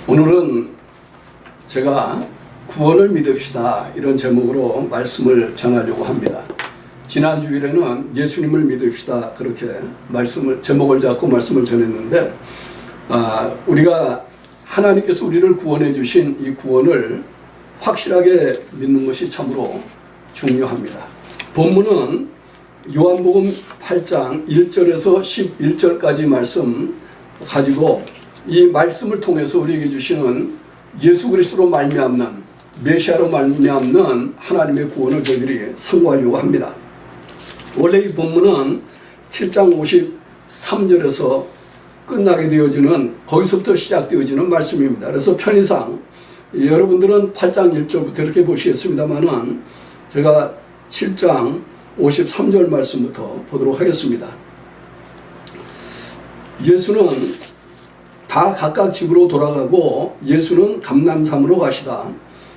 오늘은 제가 구원을 믿읍시다 이런 제목으로 말씀을 전하려고 합니다. 지난 주일에는 예수님을 믿읍시다 그렇게 제목을 잡고 말씀을 전했는데 우리가 하나님께서 우리를 구원해 주신 이 구원을 확실하게 믿는 것이 참으로 중요합니다. 본문은 요한복음 8장 1절에서 11절까지 말씀 가지고 이 말씀을 통해서 우리에게 주시는 예수 그리스도로 말미암는 메시아로 말미암는 하나님의 구원을 저희들이 상고하려고 합니다. 원래 이 본문은 7장 53절에서 끝나게 되어지는 거기서부터 시작되어지는 말씀입니다. 그래서 편의상 여러분들은 8장 1절부터 이렇게 보시겠습니다만은 제가 7장 53절 말씀부터 보도록 하겠습니다. 예수는 다 각각 집으로 돌아가고 예수는 감람산으로 가시다.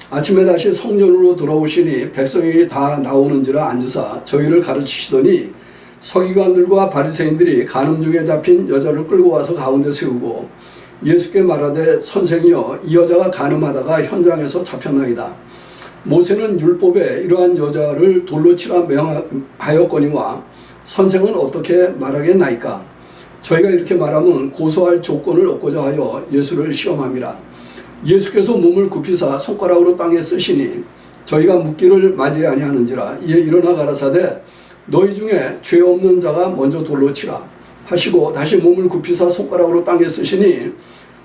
아침에 다시 성전으로 돌아오시니 백성이 다 나오는지라 앉으사 저희를 가르치시더니 서기관들과 바리새인들이 간음 중에 잡힌 여자를 끌고 와서 가운데 세우고 예수께 말하되 선생이여 이 여자가 간음하다가 현장에서 잡혔나이다. 모세는 율법에 이러한 여자를 돌로 치라 명하였거니와 선생은 어떻게 말하겠나이까. 저희가 이렇게 말하면 고소할 조건을 얻고자 하여 예수를 시험함이라. 예수께서 몸을 굽히사 손가락으로 땅에 쓰시니 저희가 묻기를 맞이 아니하는지라. 이에 일어나 가라사대 너희 중에 죄 없는 자가 먼저 돌로 치라 하시고 다시 몸을 굽히사 손가락으로 땅에 쓰시니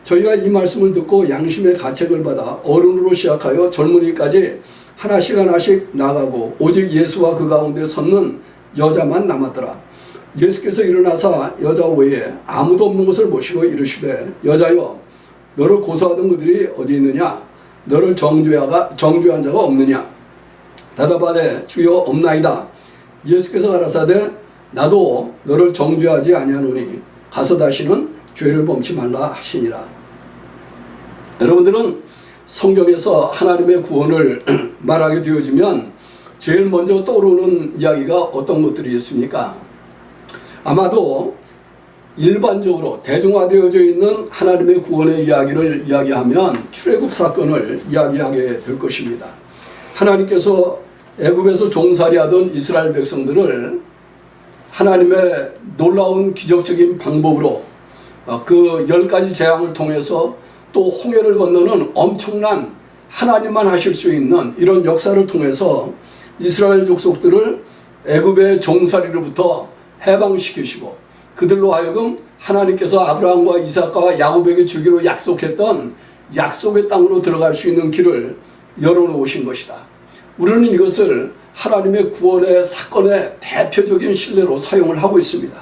저희가 이 말씀을 듣고 양심의 가책을 받아 어른으로 시작하여 젊은이까지 하나씩 나가고 오직 예수와 그 가운데 섰는 여자만 남았더라. 예수께서 일어나사 여자 외에 아무도 없는 것을 보시고 이르시되 여자여 너를 고소하던 그들이 어디 있느냐? 너를 정죄한 자가 없느냐? 대답하되 주여 없나이다. 예수께서 가라사대 나도 너를 정죄하지 아니하노니 가서 다시는 죄를 범치 말라 하시니라. 여러분들은 성경에서 하나님의 구원을 말하게 되어지면 제일 먼저 떠오르는 이야기가 어떤 것들이 있습니까? 아마도 일반적으로 대중화되어져 있는 하나님의 구원의 이야기를 이야기하면 출애굽 사건을 이야기하게 될 것입니다. 하나님께서 애굽에서 종살이하던 이스라엘 백성들을 하나님의 놀라운 기적적인 방법으로 그 10가지 재앙을 통해서 또 홍해를 건너는 엄청난 하나님만 하실 수 있는 이런 역사를 통해서 이스라엘 족속들을 애굽의 종살이로부터 해방시키시고 그들로 하여금 하나님께서 아브라함과 이삭과 야곱에게 주기로 약속했던 약속의 땅으로 들어갈 수 있는 길을 열어놓으신 것이다. 우리는 이것을 하나님의 구원의 사건의 대표적인 신뢰로 사용을 하고 있습니다.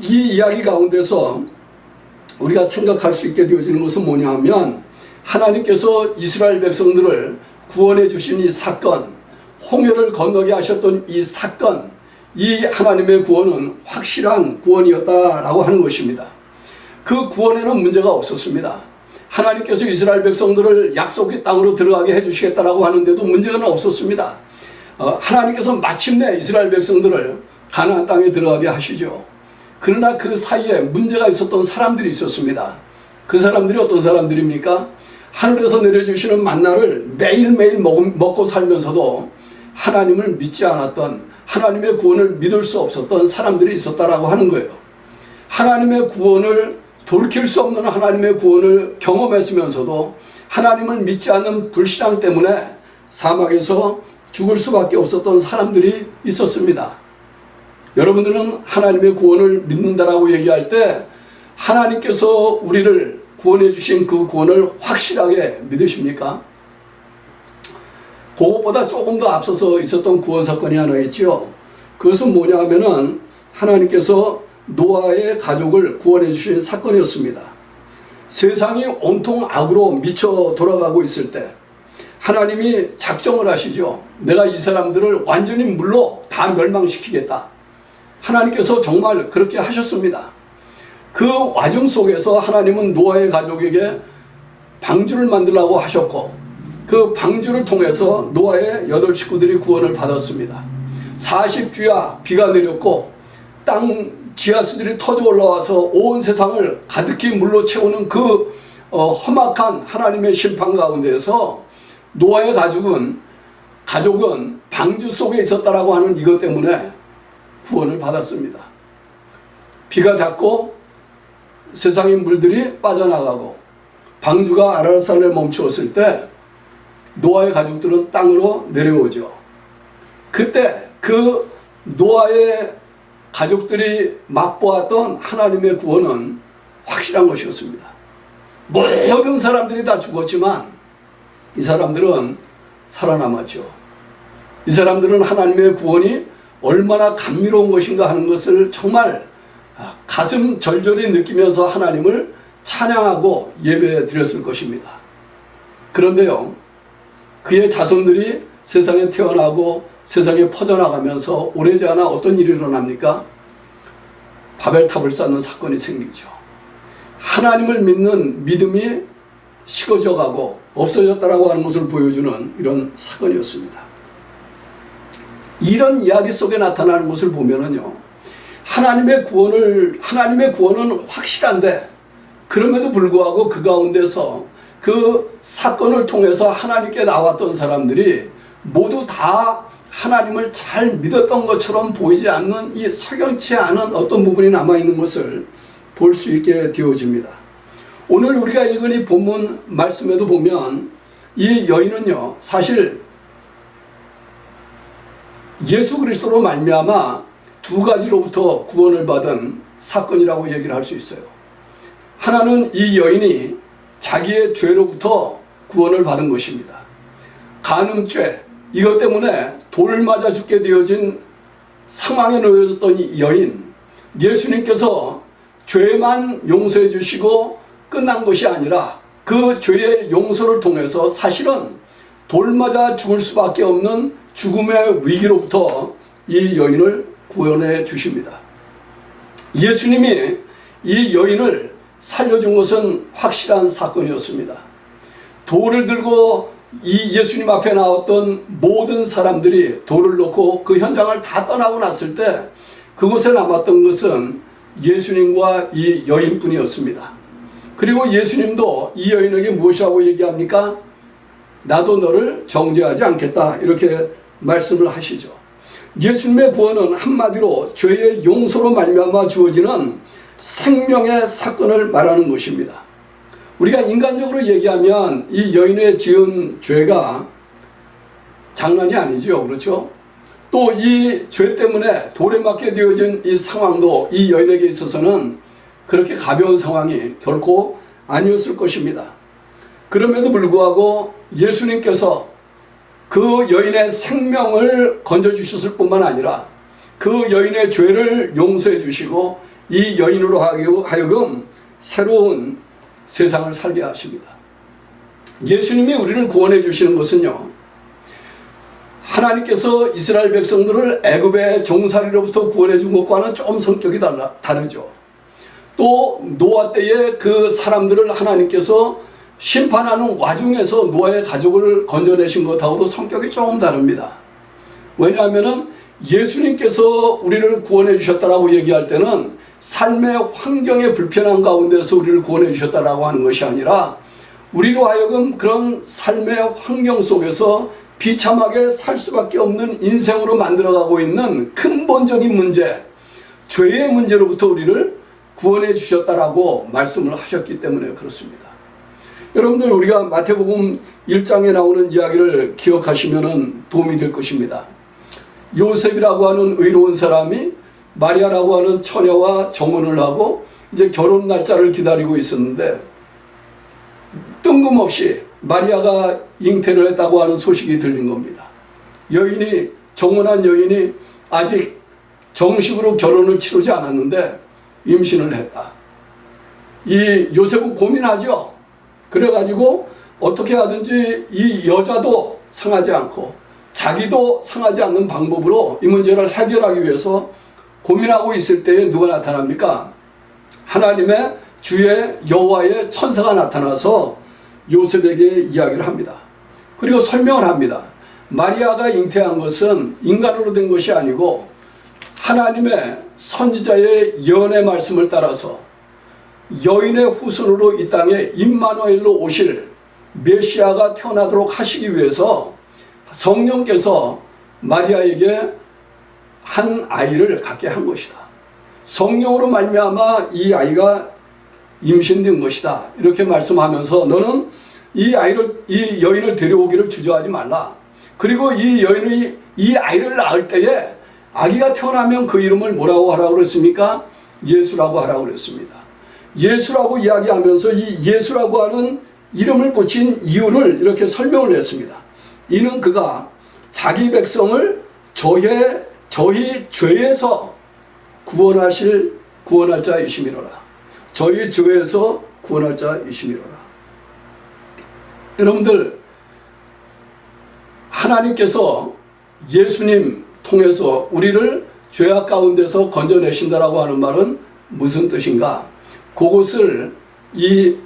이 이야기 가운데서 우리가 생각할 수 있게 되어지는 것은 뭐냐 하면 하나님께서 이스라엘 백성들을 구원해 주신 이 사건, 홍해를 건너게 하셨던 이 사건, 이 하나님의 구원은 확실한 구원이었다라고 하는 것입니다. 그 구원에는 문제가 없었습니다. 하나님께서 이스라엘 백성들을 약속의 땅으로 들어가게 해주시겠다라고 하는데도 문제는 없었습니다. 하나님께서 마침내 이스라엘 백성들을 가나안 땅에 들어가게 하시죠. 그러나 그 사이에 문제가 있었던 사람들이 있었습니다. 그 사람들이 어떤 사람들입니까? 하늘에서 내려주시는 만나를 매일매일 먹고 살면서도 하나님을 믿지 않았던, 하나님의 구원을 믿을 수 없었던 사람들이 있었다라고 하는 거예요. 하나님의 구원을 돌이킬 수 없는 하나님의 구원을 경험했으면서도 하나님을 믿지 않는 불신앙 때문에 사막에서 죽을 수밖에 없었던 사람들이 있었습니다. 여러분들은 하나님의 구원을 믿는다라고 얘기할 때 하나님께서 우리를 구원해 주신 그 구원을 확실하게 믿으십니까? 그것보다 조금 더 앞서서 있었던 구원 사건이 하나 있죠. 그것은 뭐냐 하면은 하나님께서 노아의 가족을 구원해 주신 사건이었습니다. 세상이 온통 악으로 미쳐 돌아가고 있을 때 하나님이 작정을 하시죠. 내가 이 사람들을 완전히 물로 다 멸망시키겠다. 하나님께서 정말 그렇게 하셨습니다. 그 과정 속에서 하나님은 노아의 가족에게 방주를 만들라고 하셨고 그 방주를 통해서 노아의 8 식구들이 구원을 받았습니다. 40주야 비가 내렸고 땅 지하수들이 터져 올라와서 온 세상을 가득히 물로 채우는 그 험악한 하나님의 심판 가운데서 노아의 가족은 방주 속에 있었다라고 하는 이것 때문에 구원을 받았습니다. 비가 잦고 세상의 물들이 빠져나가고 방주가 아라라산에 멈추었을 때 노아의 가족들은 땅으로 내려오죠. 그때 그 노아의 가족들이 맛보았던 하나님의 구원은 확실한 것이었습니다. 모든 사람들이 다 죽었지만 이 사람들은 살아남았죠. 이 사람들은 하나님의 구원이 얼마나 감미로운 것인가 하는 것을 정말 가슴 절절히 느끼면서 하나님을 찬양하고 예배 드렸을 것입니다. 그런데요, 그의 자손들이 세상에 태어나고 세상에 퍼져나가면서 오래지 않아 어떤 일이 일어납니까? 바벨탑을 쌓는 사건이 생기죠. 하나님을 믿는 믿음이 식어져 가고 없어졌다라고 하는 것을 보여주는 이런 사건이었습니다. 이런 이야기 속에 나타나는 것을 보면은요, 하나님의 구원은 확실한데 그럼에도 불구하고 그 가운데서 그 사건을 통해서 하나님께 나왔던 사람들이 모두 다 하나님을 잘 믿었던 것처럼 보이지 않는 이 석연치 않은 어떤 부분이 남아있는 것을 볼 수 있게 되어집니다. 오늘 우리가 읽은 이 본문 말씀에도 보면 이 여인은요, 사실 예수 그리스도로 말미암아 두 가지로부터 구원을 받은 사건이라고 얘기를 할 수 있어요. 하나는 이 여인이 자기의 죄로부터 구원을 받은 것입니다. 간음죄, 이것 때문에 돌 맞아 죽게 되어진 상황에 놓여졌던 이 여인, 예수님께서 죄만 용서해 주시고 끝난 것이 아니라 그 죄의 용서를 통해서 사실은 돌 맞아 죽을 수밖에 없는 죽음의 위기로부터 이 여인을 구원해 주십니다. 예수님이 이 여인을 살려준 것은 확실한 사건이었습니다. 돌을 들고 이 예수님 앞에 나왔던 모든 사람들이 돌을 놓고 그 현장을 다 떠나고 났을 때 그곳에 남았던 것은 예수님과 이 여인뿐이었습니다. 그리고 예수님도 이 여인에게 무엇이라고 얘기합니까? 나도 너를 정죄하지 않겠다, 이렇게 말씀을 하시죠. 예수님의 구원은 한마디로 죄의 용서로 말미암아 주어지는 생명의 사건을 말하는 것입니다. 우리가 인간적으로 얘기하면 이 여인의 지은 죄가 장난이 아니죠. 그렇죠? 또 이 죄 때문에 돌에 맞게 되어진 이 상황도 이 여인에게 있어서는 그렇게 가벼운 상황이 결코 아니었을 것입니다. 그럼에도 불구하고 예수님께서 그 여인의 생명을 건져주셨을 뿐만 아니라 그 여인의 죄를 용서해 주시고 이 여인으로 하여금 새로운 세상을 살게 하십니다. 예수님이 우리를 구원해 주시는 것은요, 하나님께서 이스라엘 백성들을 애굽의 종살이로부터 구원해 준 것과는 조금 성격이 다르죠. 또 노아 때에 그 사람들을 하나님께서 심판하는 와중에서 노아의 가족을 건져내신 것하고도 성격이 조금 다릅니다. 왜냐하면 예수님께서 우리를 구원해 주셨다라고 얘기할 때는 삶의 환경의 불편한 가운데서 우리를 구원해 주셨다라고 하는 것이 아니라 우리로 하여금 그런 삶의 환경 속에서 비참하게 살 수밖에 없는 인생으로 만들어가고 있는 근본적인 문제, 죄의 문제로부터 우리를 구원해 주셨다라고 말씀을 하셨기 때문에 그렇습니다. 여러분들, 우리가 마태복음 1장에 나오는 이야기를 기억하시면 도움이 될 것입니다. 요셉이라고 하는 의로운 사람이 마리아라고 하는 처녀와 정혼을 하고 이제 결혼 날짜를 기다리고 있었는데 뜬금없이 마리아가 잉태를 했다고 하는 소식이 들린 겁니다. 정혼한 여인이 아직 정식으로 결혼을 치르지 않았는데 임신을 했다. 이 요셉은 고민하죠. 그래가지고 어떻게 하든지 이 여자도 상하지 않고 자기도 상하지 않는 방법으로 이 문제를 해결하기 위해서 고민하고 있을 때에 누가 나타납니까? 하나님의 주의 여호와의 천사가 나타나서 요셉에게 이야기를 합니다. 그리고 설명을 합니다. 마리아가 잉태한 것은 인간으로 된 것이 아니고 하나님의 선지자의 예언의 말씀을 따라서 여인의 후손으로 이 땅에 임마누엘로 오실 메시아가 태어나도록 하시기 위해서 성령께서 마리아에게 한 아이를 갖게 한 것이다. 성령으로 말미암아 이 아이가 임신된 것이다. 이렇게 말씀하면서 너는 이 여인을 데려오기를 주저하지 말라. 그리고 이 여인이 이 아이를 낳을 때에 아기가 태어나면 그 이름을 뭐라고 하라고 그랬습니까? 예수라고 하라고 그랬습니다. 예수라고 이야기하면서 이 예수라고 하는 이름을 붙인 이유를 이렇게 설명을 했습니다. 이는 그가 자기 백성을 저희 죄에서 구원할 자이심이로라. 저희 죄에서 구원할 자이심이로라. 여러분들, 하나님께서 예수님 통해서 우리를 죄악 가운데서 건져내신다라고 하는 말은 무슨 뜻인가? 그것을 이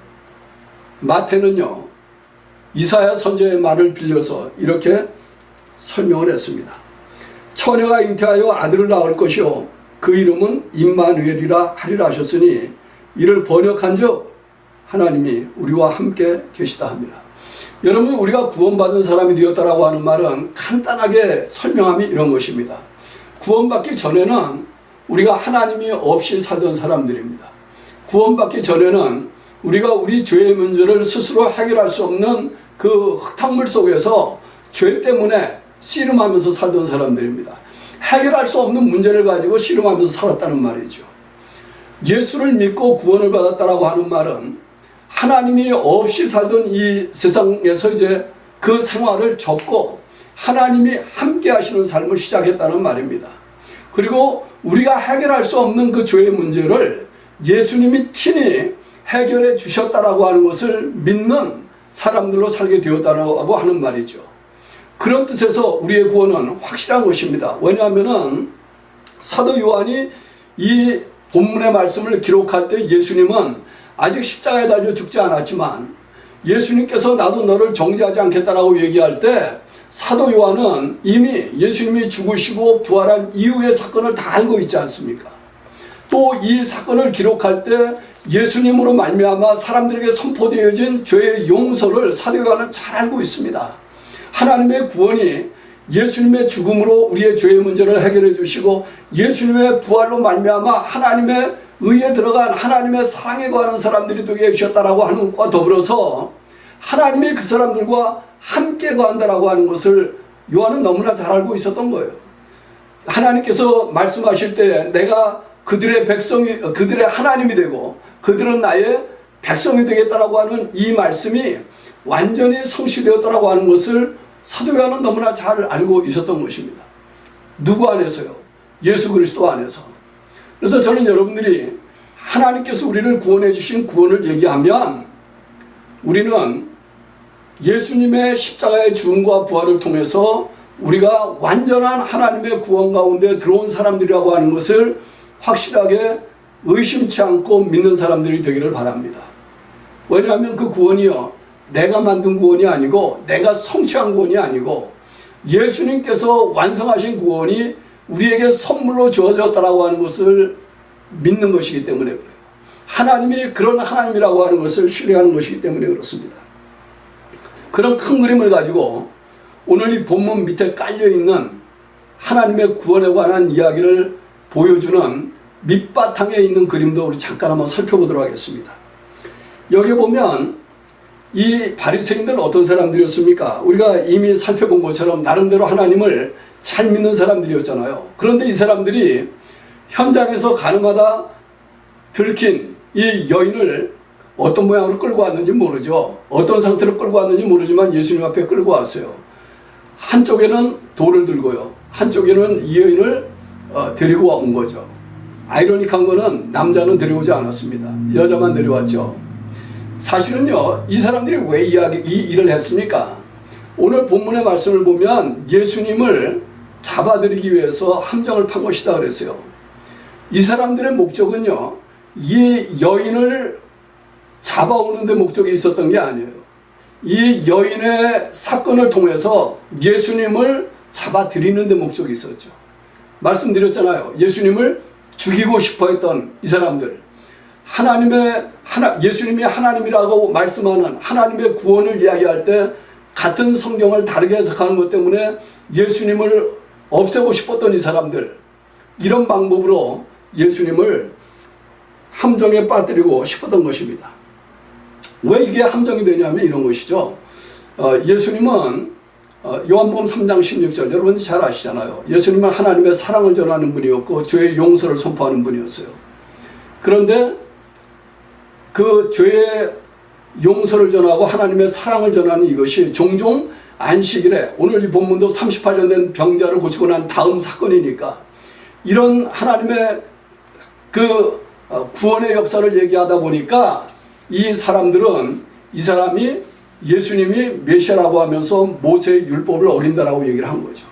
마태는요, 이사야 선지자의 말을 빌려서 이렇게 설명을 했습니다. 처녀가 잉태하여 아들을 낳을 것이요 그 이름은 임마누엘이라 하리라 하셨으니 이를 번역한즉 하나님이 우리와 함께 계시다 합니다. 여러분, 우리가 구원받은 사람이 되었다라고 하는 말은 간단하게 설명하면 이런 것입니다. 구원받기 전에는 우리가 하나님이 없이 살던 사람들입니다. 구원받기 전에는 우리가 우리 죄의 문제를 스스로 해결할 수 없는 그 흙탕물 속에서 죄 때문에 씨름하면서 살던 사람들입니다. 해결할 수 없는 문제를 가지고 씨름하면서 살았다는 말이죠. 예수를 믿고 구원을 받았다라고 하는 말은 하나님이 없이 살던 이 세상에서 이제 그 생활을 접고 하나님이 함께 하시는 삶을 시작했다는 말입니다. 그리고 우리가 해결할 수 없는 그 죄의 문제를 예수님이 친히 해결해 주셨다라고 하는 것을 믿는 사람들로 살게 되었다고 하는 말이죠. 그런 뜻에서 우리의 구원은 확실한 것입니다. 왜냐하면 사도 요한이 이 본문의 말씀을 기록할 때 예수님은 아직 십자가에 달려 죽지 않았지만 예수님께서 나도 너를 정죄하지 않겠다라고 얘기할 때 사도 요한은 이미 예수님이 죽으시고 부활한 이후의 사건을 다 알고 있지 않습니까? 또 이 사건을 기록할 때 예수님으로 말미암아 사람들에게 선포되어진 죄의 용서를 사도 요한은 잘 알고 있습니다. 하나님의 구원이 예수님의 죽음으로 우리의 죄의 문제를 해결해 주시고 예수님의 부활로 말미암아 하나님의 의에 들어간 하나님의 사랑에 거하는 사람들이 되게 해주셨다라고 하는 것과 더불어서 하나님이 그 사람들과 함께 거한다라고 하는 것을 요한은 너무나 잘 알고 있었던 거예요. 하나님께서 말씀하실 때 내가 그들의 하나님이 되고 그들은 나의 백성이 되겠다라고 하는 이 말씀이 완전히 성취되었다라고 하는 것을 사도 요한은 너무나 잘 알고 있었던 것입니다. 누구 안에서요? 예수 그리스도 안에서. 그래서 저는 여러분들이 하나님께서 우리를 구원해 주신 구원을 얘기하면 우리는 예수님의 십자가의 죽음과 부활을 통해서 우리가 완전한 하나님의 구원 가운데 들어온 사람들이라고 하는 것을 확실하게 의심치 않고 믿는 사람들이 되기를 바랍니다. 왜냐하면 그 구원이요, 내가 만든 구원이 아니고 내가 성취한 구원이 아니고 예수님께서 완성하신 구원이 우리에게 선물로 주어졌다라고 하는 것을 믿는 것이기 때문에 그래요. 하나님이 그런 하나님이라고 하는 것을 신뢰하는 것이기 때문에 그렇습니다. 그런 큰 그림을 가지고 오늘 이 본문 밑에 깔려있는 하나님의 구원에 관한 이야기를 보여주는 밑바탕에 있는 그림도 우리 잠깐 한번 살펴보도록 하겠습니다. 여기 보면 이 바리새인들은 어떤 사람들이었습니까? 우리가 이미 살펴본 것처럼 나름대로 하나님을 잘 믿는 사람들이었잖아요. 그런데 이 사람들이 현장에서 가늠하다 들킨 이 여인을 어떤 모양으로 끌고 왔는지 모르죠. 어떤 상태로 끌고 왔는지 모르지만 예수님 앞에 끌고 왔어요. 한쪽에는 돌을 들고요, 한쪽에는 이 여인을 데리고 온 거죠. 아이러니한 거는 남자는 데려오지 않았습니다. 여자만 데려왔죠. 사실은요, 이 사람들이 왜 이 일을 했습니까? 오늘 본문의 말씀을 보면 예수님을 잡아들이기 위해서 함정을 판 것이다 그랬어요. 이 사람들의 목적은요, 이 여인을 잡아오는 데 목적이 있었던 게 아니에요. 이 여인의 사건을 통해서 예수님을 잡아들이는 데 목적이 있었죠. 말씀드렸잖아요. 예수님을 죽이고 싶어 했던 이 사람들. 예수님이 하나님이라고 말씀하는 하나님의 구원을 이야기할 때 같은 성경을 다르게 해석하는 것 때문에 예수님을 없애고 싶었던 이 사람들, 이런 방법으로 예수님을 함정에 빠뜨리고 싶었던 것입니다. 왜 이게 함정이 되냐면 이런 것이죠. 예수님은 요한복음 3장 16절 여러분 잘 아시잖아요. 예수님은 하나님의 사랑을 전하는 분이었고 죄의 용서를 선포하는 분이었어요. 그런데 그 죄의 용서를 전하고 하나님의 사랑을 전하는 이것이 종종 안식일에, 오늘 이 본문도 38년 된 병자를 고치고 난 다음 사건이니까 이런 하나님의 그 구원의 역사를 얘기하다 보니까 이 사람들은 이 사람이 예수님이 메시아라고 하면서 모세의 율법을 어긴다라고 얘기를 한 거죠.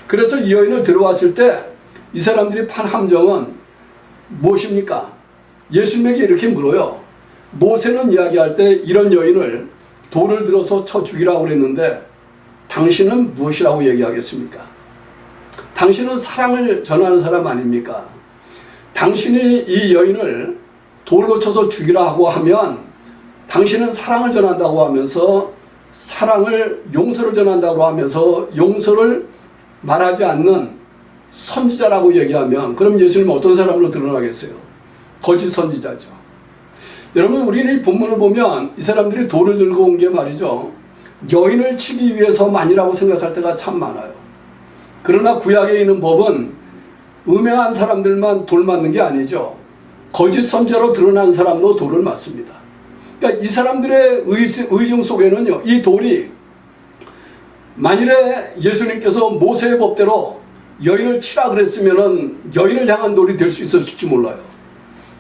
그래서 이 여인을 들어왔을 때 이 사람들이 판 함정은 무엇입니까? 예수님에게 이렇게 물어요. 모세는 이야기할 때 이런 여인을 돌을 들어서 쳐 죽이라고 그랬는데 당신은 무엇이라고 얘기하겠습니까? 당신은 사랑을 전하는 사람 아닙니까? 당신이 이 여인을 돌로 쳐서 죽이라고 하면 당신은 사랑을 전한다고 하면서 용서를 전한다고 하면서 용서를 말하지 않는 선지자라고 얘기하면 그럼 예수님은 어떤 사람으로 드러나겠어요? 거짓 선지자죠. 여러분, 우리는 이 본문을 보면 이 사람들이 돌을 들고 온 게 말이죠, 여인을 치기 위해서만이라고 생각할 때가 참 많아요. 그러나 구약에 있는 법은 음행한 사람들만 돌 맞는 게 아니죠. 거짓 선지자로 드러난 사람도 돌을 맞습니다. 그러니까 이 사람들의 의중 속에는요, 이 돌이 만일에 예수님께서 모세의 법대로 여인을 치라 그랬으면은 여인을 향한 돌이 될 수 있었을지 몰라요.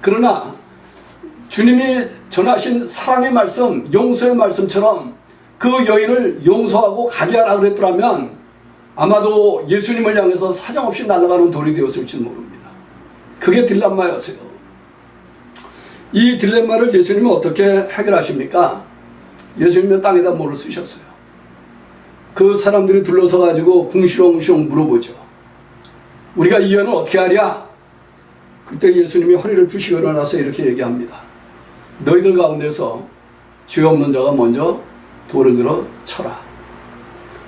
그러나 주님이 전하신 사랑의 말씀, 용서의 말씀처럼 그 여인을 용서하고 가게 하라 그랬더라면 아마도 예수님을 향해서 사정없이 날아가는 돌이 되었을지 모릅니다. 그게 딜레마였어요. 이 딜레마를 예수님은 어떻게 해결하십니까? 예수님은 땅에다 뭐를 쓰셨어요. 그 사람들이 둘러서 가지고 궁시렁궁시렁 물어보죠. 우리가 이 여인을 어떻게 하랴? 그때 예수님이 허리를 푸시고 일어나서 이렇게 얘기합니다. 너희들 가운데서 죄 없는 자가 먼저 돌을 들어 쳐라.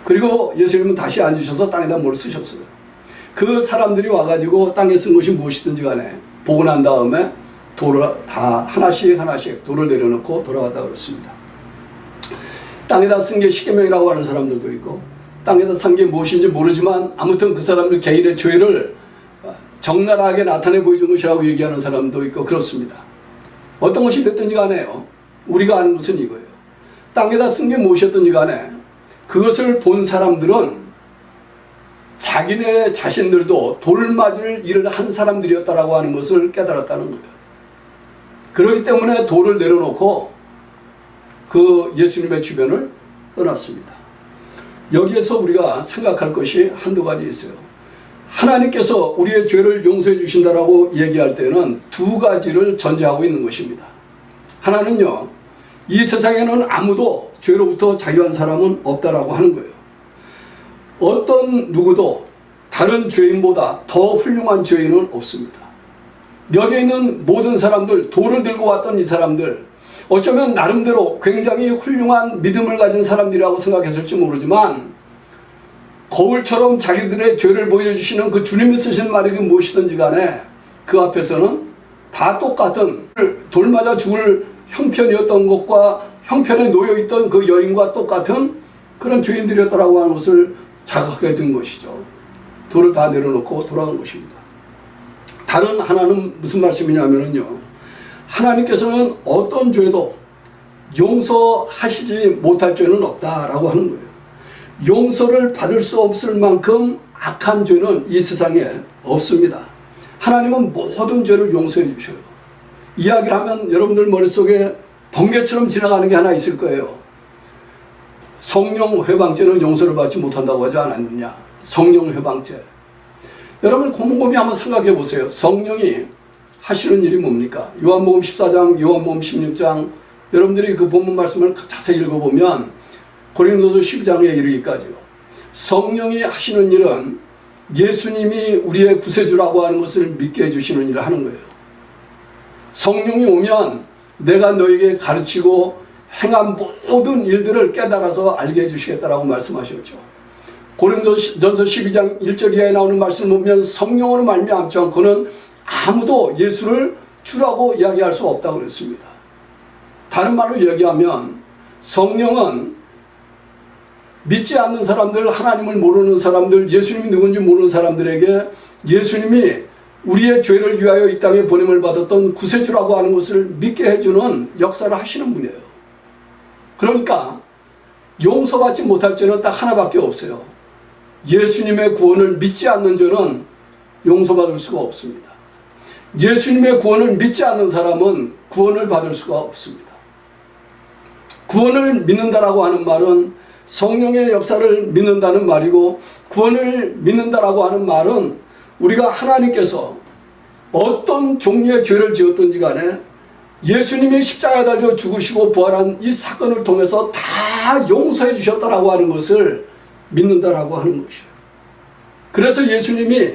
그리고 예수님은 다시 앉으셔서 땅에다 뭘 쓰셨어요. 그 사람들이 와가지고 땅에 쓴 것이 무엇이든지 간에 보고 난 다음에 돌을 다 하나씩 돌을 내려놓고 돌아갔다 그랬습니다. 땅에다 쓴 게 십계명이라고 하는 사람들도 있고 땅에다 쓴 게 무엇인지 모르지만 아무튼 그 사람들 개인의 죄를 적나라하게 나타내 보여준 것이라고 얘기하는 사람도 있고 그렇습니다. 어떤 것이 됐든지 간에요, 우리가 아는 것은 이거예요. 땅에다 쓴 게 무엇이었든지 간에 그것을 본 사람들은 자기네 자신들도 돌 맞을 일을 한 사람들이었다라고 하는 것을 깨달았다는 거예요. 그렇기 때문에 돌을 내려놓고 그 예수님의 주변을 떠났습니다. 여기에서 우리가 생각할 것이 한두 가지 있어요. 하나님께서 우리의 죄를 용서해 주신다라고 얘기할 때는 두 가지를 전제하고 있는 것입니다. 하나는요, 이 세상에는 아무도 죄로부터 자유한 사람은 없다라고 하는 거예요. 어떤 누구도 다른 죄인보다 더 훌륭한 죄인은 없습니다. 여기 있는 모든 사람들, 돌을 들고 왔던 이 사람들, 어쩌면 나름대로 굉장히 훌륭한 믿음을 가진 사람들이라고 생각했을지 모르지만 거울처럼 자기들의 죄를 보여주시는 그 주님이 쓰신 말이 무엇이든지 간에 그 앞에서는 다 똑같은 돌 맞아 죽을 형편이었던 것과 형편에 놓여있던 그 여인과 똑같은 그런 죄인들이었다라고 하는 것을 자각하게 된 것이죠. 돌을 다 내려놓고 돌아간 것입니다. 다른 하나는 무슨 말씀이냐면요, 하나님께서는 어떤 죄도 용서하시지 못할 죄는 없다라고 하는 거예요. 용서를 받을 수 없을 만큼 악한 죄는 이 세상에 없습니다. 하나님은 모든 죄를 용서해 주셔요. 이야기를 하면 여러분들 머릿속에 번개처럼 지나가는 게 하나 있을 거예요. 성령 회방죄는 용서를 받지 못한다고 하지 않았느냐. 성령 회방죄. 여러분 곰곰이 한번 생각해 보세요. 성령이 하시는 일이 뭡니까? 요한복음 14장, 요한복음 16장, 여러분들이 그 본문 말씀을 자세히 읽어보면 고린도서 12장에 이르기까지요. 성령이 하시는 일은 예수님이 우리의 구세주라고 하는 것을 믿게 해주시는 일을 하는 거예요. 성령이 오면 내가 너에게 가르치고 행한 모든 일들을 깨달아서 알게 해주시겠다라고 말씀하셨죠. 고린도전서 12장 1절 이하에 나오는 말씀을 보면 성령으로 말미암지 않고는 아무도 예수를 주라고 이야기할 수 없다고 그랬습니다. 다른 말로 얘기하면 성령은 믿지 않는 사람들, 하나님을 모르는 사람들, 예수님이 누군지 모르는 사람들에게 예수님이 우리의 죄를 위하여 이 땅에 보냄을 받았던 구세주라고 하는 것을 믿게 해주는 역사를 하시는 분이에요. 그러니까 용서받지 못할 죄는 딱 하나밖에 없어요. 예수님의 구원을 믿지 않는 죄는 용서받을 수가 없습니다. 예수님의 구원을 믿지 않는 사람은 구원을 받을 수가 없습니다. 구원을 믿는다라고 하는 말은 성령의 역사를 믿는다는 말이고, 구원을 믿는다라고 하는 말은 우리가 하나님께서 어떤 종류의 죄를 지었든지 간에 예수님이 십자가에 달려 죽으시고 부활한 이 사건을 통해서 다 용서해 주셨다라고 하는 것을 믿는다라고 하는 것이에요. 그래서 예수님이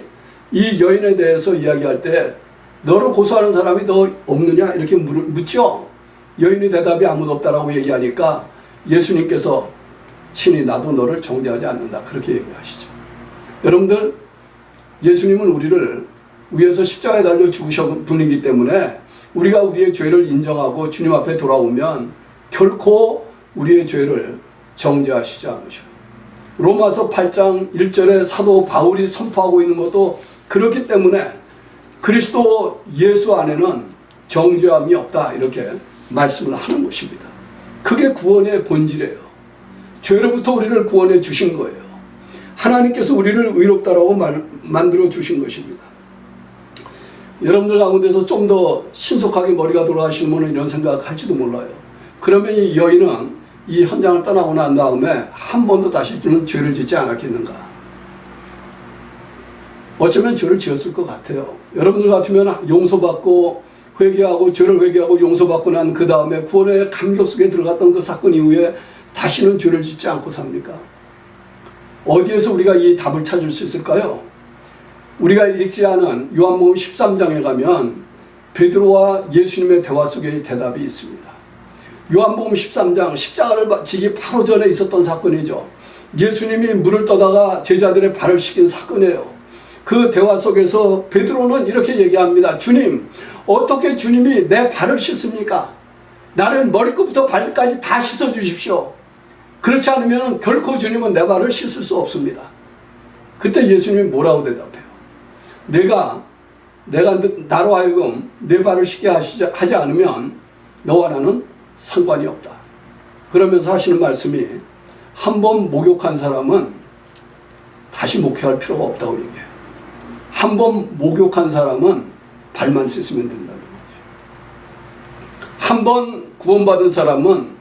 이 여인에 대해서 이야기할 때 너를 고소하는 사람이 더 없느냐 이렇게 묻죠. 여인이 대답이 아무도 없다라고 얘기하니까 예수님께서 친히 나도 너를 정죄하지 않는다 그렇게 얘기하시죠. 여러분들, 예수님은 우리를 위해서 십자가에 달려 죽으신 분이기 때문에 우리가 우리의 죄를 인정하고 주님 앞에 돌아오면 결코 우리의 죄를 정죄하시지 않으셔요. 로마서 8장 1절에 사도 바울이 선포하고 있는 것도 그렇기 때문에 그리스도 예수 안에는 정죄함이 없다 이렇게 말씀을 하는 것입니다. 그게 구원의 본질이에요. 죄로부터 우리를 구원해 주신 거예요. 하나님께서 우리를 의롭다라고 만들어 주신 것입니다. 여러분들 가운데서 좀 더 신속하게 머리가 돌아가시는 분은 이런 생각할지도 몰라요. 그러면 이 여인은 이 현장을 떠나고 난 다음에 한 번도 다시 죄를 짓지 않았겠는가? 어쩌면 죄를 지었을 것 같아요. 여러분들 같으면 용서받고 회개하고 죄를 회개하고 용서받고 난 그 다음에 구원의 감격 속에 들어갔던 그 사건 이후에 다시는 죄를 짓지 않고 삽니까? 어디에서 우리가 이 답을 찾을 수 있을까요? 우리가 읽지 않은 요한복음 13장에 가면 베드로와 예수님의 대화 속에 대답이 있습니다. 요한복음 13장 십자가를 지기 바로 전에 있었던 사건이죠. 예수님이 물을 떠다가 제자들의 발을 씻긴 사건이에요. 그 대화 속에서 베드로는 이렇게 얘기합니다. 주님, 어떻게 주님이 내 발을 씻습니까? 나를 머리끝부터 발끝까지 다 씻어 주십시오. 그렇지 않으면 결코 주님은 내 발을 씻을 수 없습니다. 그때 예수님이 뭐라고 대답해요? 내가 나로 하여금 내 발을 씻게 하지 않으면 너와 나는 상관이 없다. 그러면서 하시는 말씀이 한 번 목욕한 사람은 다시 목욕할 필요가 없다고 얘기해요. 한 번 목욕한 사람은 발만 씻으면 된다는 거죠. 한 번 구원받은 사람은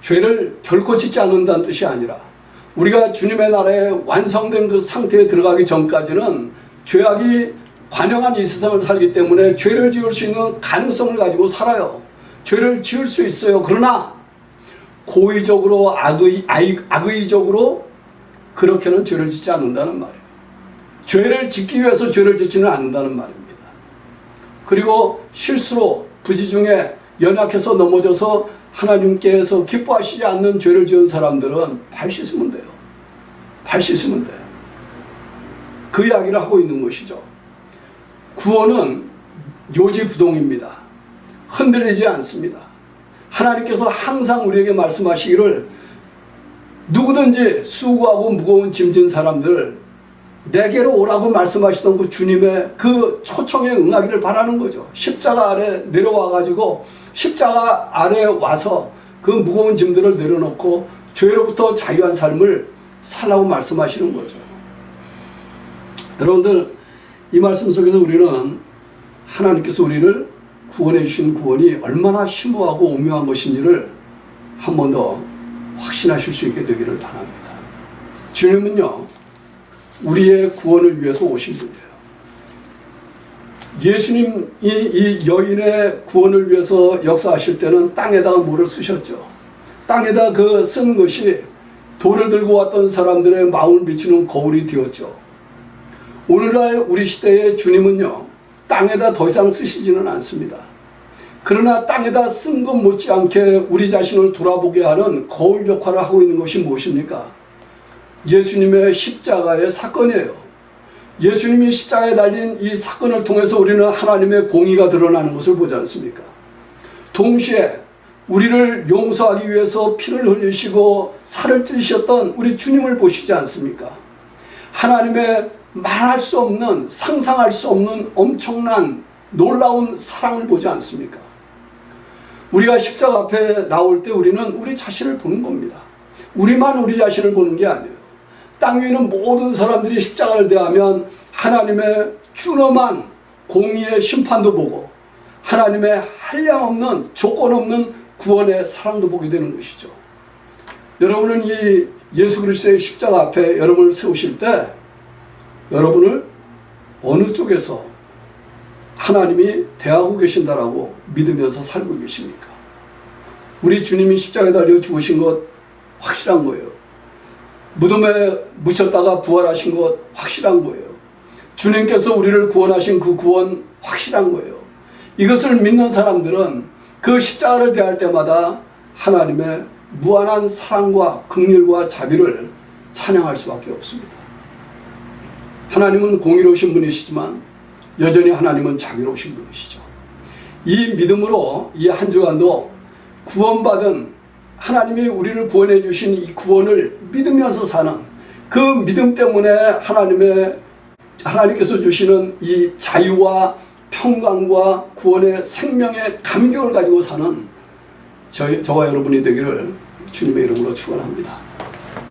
죄를 결코 짓지 않는다는 뜻이 아니라 우리가 주님의 나라에 완성된 그 상태에 들어가기 전까지는 죄악이 관영한 이 세상을 살기 때문에 죄를 지을 수 있는 가능성을 가지고 살아요. 죄를 지을 수 있어요. 그러나 고의적으로 악의적으로 그렇게는 죄를 짓지 않는다는 말이에요. 죄를 짓기 위해서 죄를 짓지는 않는다는 말입니다. 그리고 실수로 부지 중에 연약해서 넘어져서 하나님께서 기뻐하시지 않는 죄를 지은 사람들은 발 씻으면 돼요. 발 씻으면 돼요. 그 이야기를 하고 있는 것이죠. 구원은 요지부동입니다. 흔들리지 않습니다. 하나님께서 항상 우리에게 말씀하시기를 누구든지 수고하고 무거운 짐진 사람들 내게로 오라고 말씀하시던 그 주님의 그 초청에 응하기를 바라는 거죠. 십자가 아래 내려와 가지고 십자가 아래 와서 그 무거운 짐들을 내려놓고 죄로부터 자유한 삶을 살라고 말씀하시는 거죠. 여러분들, 이 말씀 속에서 우리는 하나님께서 우리를 구원해 주신 구원이 얼마나 심오하고 오묘한 것인지를 한 번 더 확신하실 수 있게 되기를 바랍니다. 주님은요, 우리의 구원을 위해서 오신 분이에요. 예수님이 이 여인의 구원을 위해서 역사하실 때는 땅에다가 뭐를 쓰셨죠. 땅에다 그 쓴 것이 돌을 들고 왔던 사람들의 마음을 비추는 거울이 되었죠. 오늘날 우리 시대의 주님은요, 땅에다 더 이상 쓰시지는 않습니다. 그러나 땅에다 쓴 것 못지않게 우리 자신을 돌아보게 하는 거울 역할을 하고 있는 것이 무엇입니까? 예수님의 십자가의 사건이에요. 예수님이 십자가에 달린 이 사건을 통해서 우리는 하나님의 공의가 드러나는 것을 보지 않습니까? 동시에 우리를 용서하기 위해서 피를 흘리시고 살을 찌르셨던 우리 주님을 보시지 않습니까? 하나님의 말할 수 없는, 상상할 수 없는 엄청난 놀라운 사랑을 보지 않습니까? 우리가 십자가 앞에 나올 때 우리는 우리 자신을 보는 겁니다. 우리만 우리 자신을 보는 게 아니에요. 땅 위에 있는 모든 사람들이 십자가를 대하면 하나님의 준엄한 공의의 심판도 보고 하나님의 한량없는 조건 없는 구원의 사랑도 보게 되는 것이죠. 여러분은 이 예수 그리스도의 십자가 앞에 여러분을 세우실 때 여러분을 어느 쪽에서 하나님이 대하고 계신다라고 믿으면서 살고 계십니까? 우리 주님이 십자가에 달려 죽으신 것 확실한 거예요. 무덤에 묻혔다가 부활하신 것 확실한 거예요. 주님께서 우리를 구원하신 그 구원 확실한 거예요. 이것을 믿는 사람들은 그 십자가를 대할 때마다 하나님의 무한한 사랑과 긍휼과 자비를 찬양할 수밖에 없습니다. 하나님은 공의로우신 분이시지만 여전히 하나님은 자비로우신 분이시죠. 이 믿음으로 이 한 주간도 구원받은 하나님이 우리를 구원해 주신 이 구원을 믿으면서 사는 그 믿음 때문에 하나님께서 주시는 이 자유와 평강과 구원의 생명의 감격을 가지고 사는 저와 여러분이 되기를 주님의 이름으로 축원합니다.